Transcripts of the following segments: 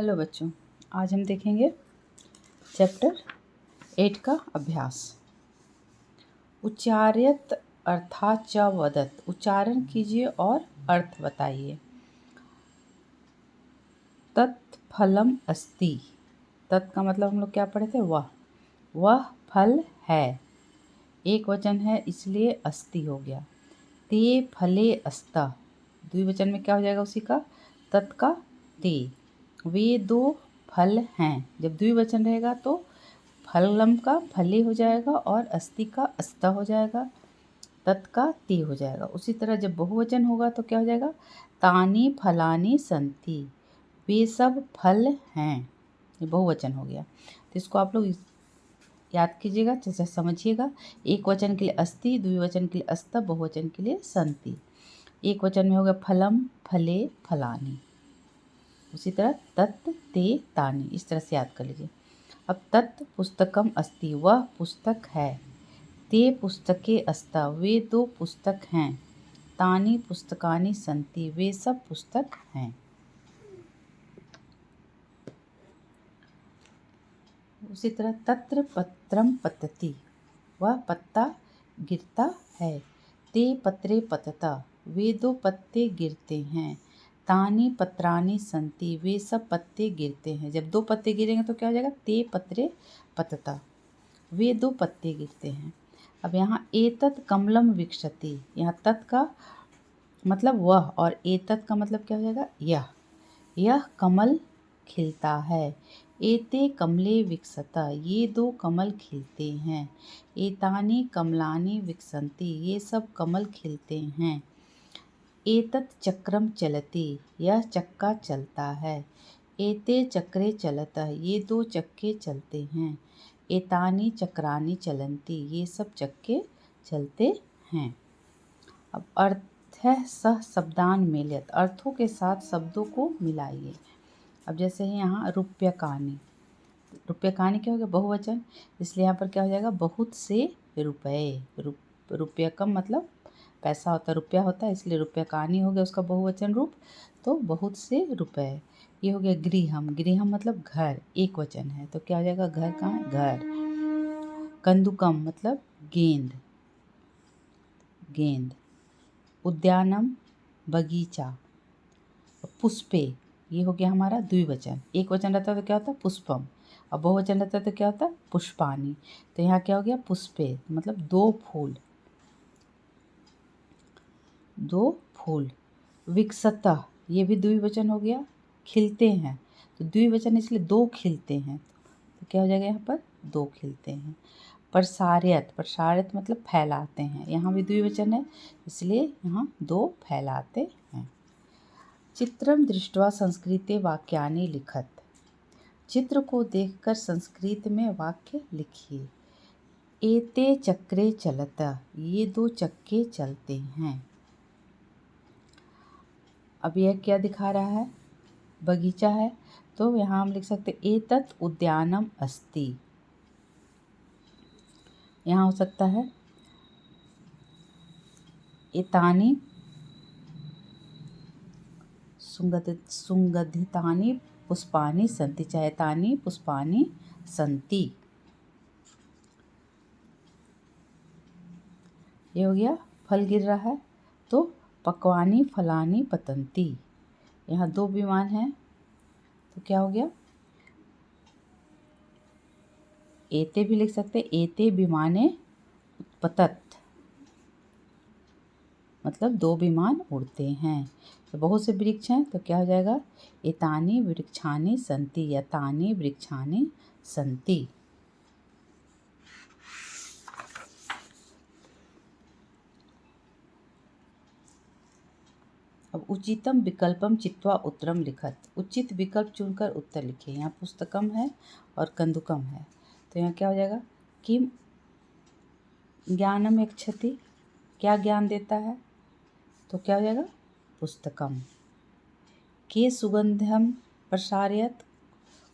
Hello बच्चों, आज हम देखेंगे चैप्टर 8 का अभ्यास। उच्चार्यत अर्थात च वदत, उच्चारण कीजिए और अर्थ बताइए। तत्फलम अस्ति, तत् का मतलब हम लोग क्या पढ़े थे? वह फल है। एक वचन है इसलिए अस्ति हो गया। ते फले अस्ता, द्विवचन में क्या हो जाएगा उसी का? तत् का ते। वे दो फल हैं, जब द्विवचन रहेगा तो फलम का फले हो जाएगा और अस्ति का अस्ता हो जाएगा, तत् का ते हो जाएगा। उसी तरह जब बहुवचन होगा तो क्या हो जाएगा? तानि फलानि सन्ति, वे सब फल हैं। ये बहुवचन हो गया। तो इसको आप लोग याद कीजिएगा, जैसे समझिएगा। एक वचन के लिए अस्ति, द्विवचन के लिए अस्ता, बहुवचन के लिए सन्ति। एक वचन में हो गया फलम, फले, फलानि। उसी तरह तत्, ते, तानि, इस तरह से याद कर लीजिए। अब तत् पुस्तकम अस्ति, वह पुस्तक है। ते पुस्तके अस्ता, वे दो पुस्तक हैं। तानि पुस्तकानि सन्ति, वे सब पुस्तक हैं। उसी तरह तत्र पत्रम पतति, वह पत्ता गिरता है। ते पत्रे पतता, वे दो पत्ते गिरते हैं। तानि पत्रानि सन्ति, वे सब पत्ते गिरते हैं। जब दो पत्ते गिरेंगे तो क्या हो जाएगा? ते पत्रे पतता, वे दो पत्ते गिरते हैं। अब यहाँ एतत् कमलम विकसति, यहाँ तत् का मतलब वह और एतत् का मतलब क्या हो जाएगा? यह कमल खिलता है। एते कमले विकसता, ये दो कमल खिलते हैं। एतानि कमलानि विकसन्ति, ये सब कमल खिलते हैं। एतत् चक्रम चलति, यह चक्का चलता है। एते चक्रे चलतः, ये दो चक्के चलते हैं। एतानि चक्रानि चलन्ति, ये सब चक्के चलते हैं। अब अर्थ है सह शब्दान मेलयत, अर्थों के साथ शब्दों को मिलाइए। अब जैसे है यहाँ रुप्यकानि, रुप्यकानि क्या हो गया? बहुवचन, इसलिए यहाँ पर क्या हो जाएगा? बहुत से रुपए। रुपयकम मतलब पैसा होता है, रुपया होता है, इसलिए रुप्यकानि हो गया उसका बहुवचन रूप, तो बहुत से रुपए। ये हो गया गृहम, गृहम मतलब घर, एक वचन है, तो क्या हो जाएगा? घर कहाँ है? घर। कंदुकम मतलब गेंद, गेंद। उद्यानम बगीचा। पुष्पे, ये हो गया हमारा द्विवचन। एक वचन रहता है तो क्या होता है? पुष्पम। और बहुवचन रहता है तो क्या होता है? पुष्पानि। तो यहाँ क्या हो गया? पुष्पे मतलब दो फूल, दो फूल। विकसतः, ये भी द्विवचन हो गया, खिलते हैं, तो द्विवचन इसलिए दो खिलते हैं, तो क्या हो जाएगा यहाँ पर? दो खिलते हैं। प्रसार्यत, प्रसारित मतलब फैलाते हैं, यहाँ भी द्विवचन है, इसलिए यहाँ दो फैलाते हैं। चित्रम दृष्ट्वा संस्कृते वाक्यानि लिखत, चित्र को देखकर संस्कृत में वाक्य लिखिए। एते चक्रे चलता, ये दो चक्के चलते हैं। अब यह क्या दिखा रहा है? बगीचा है, तो यहाँ हम लिख सकते एतत् उद्यानम अस्ति। यहाँ हो सकता है एतानि सुगन्धितानि पुष्पानि सन्ति, चाहे तानि पुष्पानि सन्ति। ये हो गया फल गिर रहा है, तो पक्वानि फलानि पतन्ति। यहाँ दो विमान हैं, तो क्या हो गया? एते भी लिख सकते, एते विमाने उत्पतत, मतलब दो विमान उड़ते हैं। तो बहुत से वृक्ष हैं, तो क्या हो जाएगा? एतानि वृक्षानि सन्ति या तानि वृक्षानि सन्ति। अब उचितम विकल्पम चित्वा उत्तरम लिखत, उचित विकल्प चुनकर उत्तर लिखिए। यहाँ पुस्तकम है और कंदुकम है, तो यहाँ क्या हो जाएगा? किम ज्ञानम यक्षति, क्या ज्ञान देता है? तो क्या हो जाएगा? पुस्तकम। के सुगंधम प्रसारयत,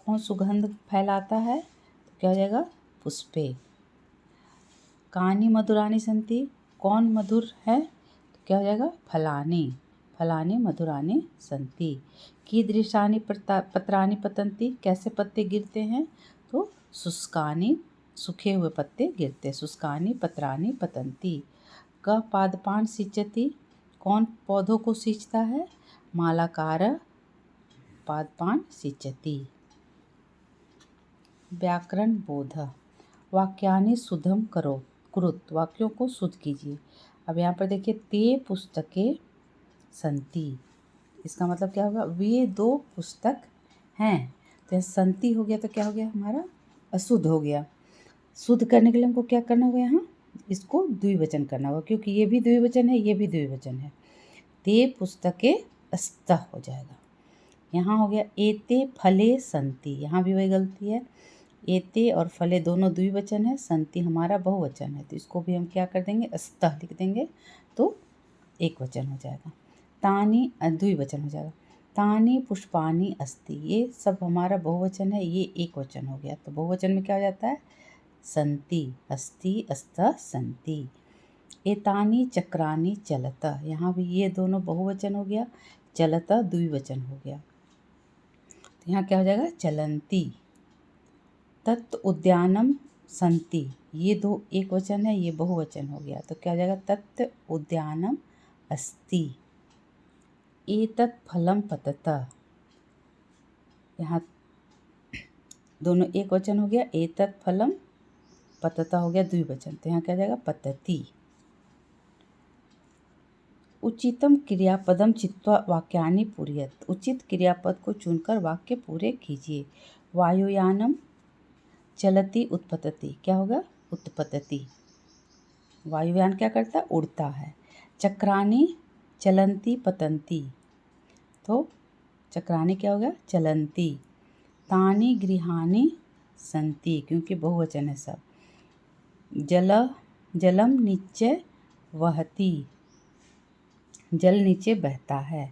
कौन सुगंध फैलाता है? तो क्या हो जाएगा? पुष्पे। कानि मधुरानि सन्ति, कौन मधुर है? तो क्या हो जाएगा? फलानि। फलानि मधुरानि सन्ति। कीदृशानि पत्राणि पतन्ति, कैसे पत्ते गिरते हैं, तो शुष्कानि, सूखे हुए पत्ते गिरते, शुष्कानि पत्राणि पतन्ति। कः पादपान् सिंचति, कौन पौधों को सींचता है, मालाकारः पादपान् सिंचति। व्याकरण बोध, वाक्यानि शुद्धं करो कुरुत, वाक्यों को शुद्ध कीजिए। अब यहाँ पर देखिए ते पुस्तकें संति, इसका मतलब क्या होगा, वे 2 पुस्तक हैं। तो संति हो गया तो क्या हो गया हमारा, अशुद्ध हो गया। शुद्ध करने के लिए हमको क्या करना होगा, यहाँ इसको द्विवचन करना होगा, क्योंकि ये भी द्विवचन है, ये भी द्विवचन है। ते पुस्तकें अस्त हो जाएगा। यहाँ हो गया एते फले संति, यहाँ भी वही गलती है। एते और फले दोनों द्विवचन है, संति हमारा बहुवचन है, तो इसको भी हम क्या कर देंगे, अस्तः लिख देंगे, तो एक वचन हो जाएगा। तानि द्विवचन हो जाएगा। तानि पुष्पानि अस्ति, ये सब हमारा बहुवचन है, ये एक वचन हो गया, तो बहुवचन में क्या हो जाता है, संति, अस्ति, अस्तः, संति। एतानि चक्रानि चलत, यहाँ भी ये दोनों बहुवचन हो गया, चलत द्विवचन हो गया, तो यहाँ क्या हो जाएगा, चलंती। तत् उद्यानम संति, ये 2 एक वचन है, ये बहुवचन हो गया, तो क्या हो जाएगा, तत् उद्यानम अस्ति। एतत् फलं पतत, यहाँ दोनों एक वचन हो गया, एतत् फलं पतत हो गया द्विवचन, तो यहाँ क्या हो जाएगा, पतति। उचितम क्रियापदम चित्वा वाक्यानि पूरयत, उचित क्रियापद को चुनकर वाक्य पूरे कीजिए। वायुयानम चलति उत्पतति, क्या होगा, उत्पतति। वायुयान क्या करता है, उड़ता है। चक्रानि चलंती पतंती, तो चक्रानि क्या होगा, चलंती। तानि गृहाणि संति, क्योंकि बहुवचन है सब। जलम नीचे वहती, जल नीचे बहता है।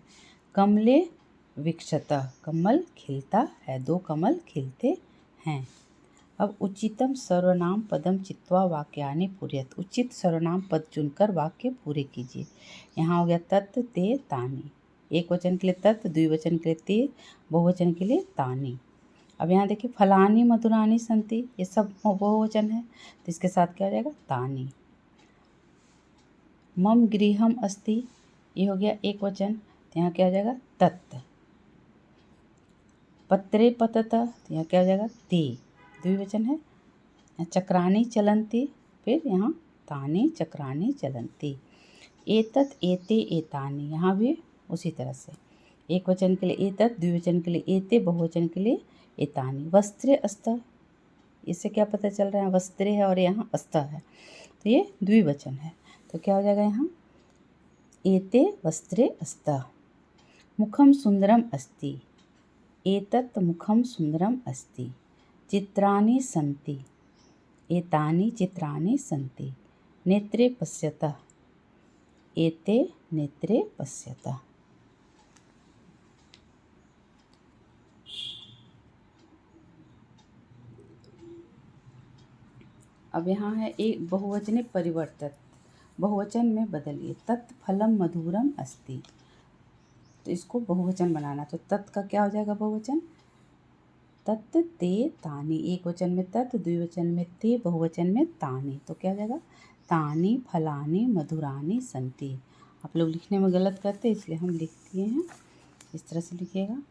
कमले विकसत, कमल खिलता है, 2 कमल खिलते हैं। अब उचितम सर्वनाम पदम चित्वा वाक्यानि पूरयत, उचित सर्वनाम पद चुनकर वाक्य पूरे कीजिए। यहाँ हो गया तत् ते तानि, एक वचन के लिए तत्, द्विवचन के लिए ते, बहुवचन के लिए तानि। अब यहाँ देखिए फलानि मधुरानि संति, ये सब बहुवचन है, तो इसके साथ क्या हो जाएगा, तानि। मम गृहम अस्ति, ये हो गया एक वचन, तो यहाँ क्या हो जाएगा, तत्। पत्रे पतत, तो यहाँ क्या हो जाएगा, ते, द्विवचन है। चक्रानि चलन्ति, फिर यहाँ तानि चक्रानि चलन्ति। एतत् एते एतानि, यहाँ भी उसी तरह से, एक वचन के लिए एतत्, द्विवचन के लिए एते, बहुवचन के लिए एतानि। वस्त्रे अस्त, इससे क्या पता चल रहा है, वस्त्रे है और यहाँ अस्त है, तो ये द्विवचन है, तो क्या हो जाएगा यहाँ, एते वस्त्रे अस्त। मुखम सुंदरम अस्ति, एतत् मुखम सुंदरम अस्ति। चित्राणि सन्ति, एतानि चित्राणि सन्ति। नेत्रे पश्यत, एते नेत्रे पश्यत। अब यहाँ है एक बहुवचने परिवर्तित, बहुवचन में बदलिए। तत् फलम मधुरम अस्ति, तो इसको बहुवचन बनाना, तो तत् का क्या हो जाएगा, बहुवचन, तत् ते तानि, एक वचन में तत्, द्विवचन में ते, बहुवचन में तानि, तो क्या हो जाएगा, तानि फलानि मधुरानि सन्ति। आप लोग लिखने में गलत करते हैं, इसलिए हम लिख दिए हैं, इस तरह से लिखिएगा।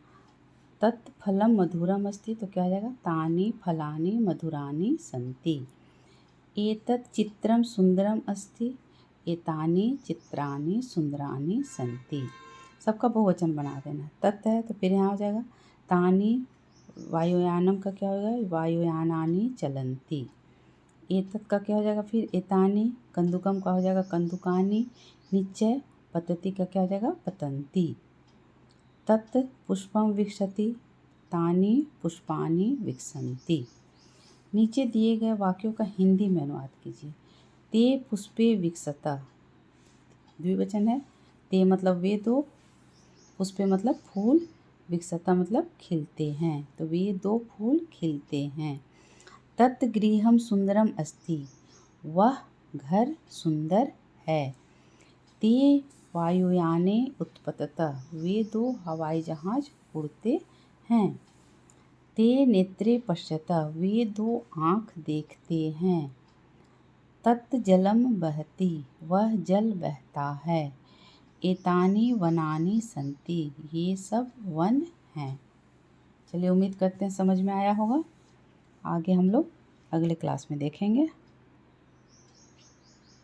तत् फलम मधुरम अस्ति, तो क्या हो जाएगा, तानि फलानि मधुरानि सन्ति। एतत् चित्रम सुंदरम अस्ति, एतानि चित्राणि सुंदरानि सन्ति। सबका बहुवचन बना देना। तत् है तो फिर यहाँ हो जाएगा तानि, वायुयानम का क्या होगा, वायुयानानि चलन्ति। एतत् का क्या हो जाएगा, फिर एतानि, कंदुकम का हो जाएगा कंदुकानि, निश्चय पतति का क्या हो जाएगा, पतन्ति। तत् पुष्पम विकसति, तानि पुष्पानि विकसन्ति। नीचे दिए गए वाक्यों का हिंदी में अनुवाद कीजिए। ते पुष्पे विकसता, द्विवचन है, ते मतलब वे 2, पुष्पे मतलब फूल, विकसता मतलब खिलते हैं, तो वे 2 फूल खिलते हैं। तत् गृहम सुंदरम अस्ति, वह घर सुंदर है। ते वायुयाने उत्पततः, वे 2 हवाई जहाज उड़ते हैं। ते नेत्रे पश्यतः, वे 2 आँख देखते हैं। तत् जलम बहती, वह जल बहता है। एतानि वनानि सन्ति, ये सब वन हैं। चलिए, उम्मीद करते हैं समझ में आया होगा। आगे हम लोग अगले क्लास में देखेंगे।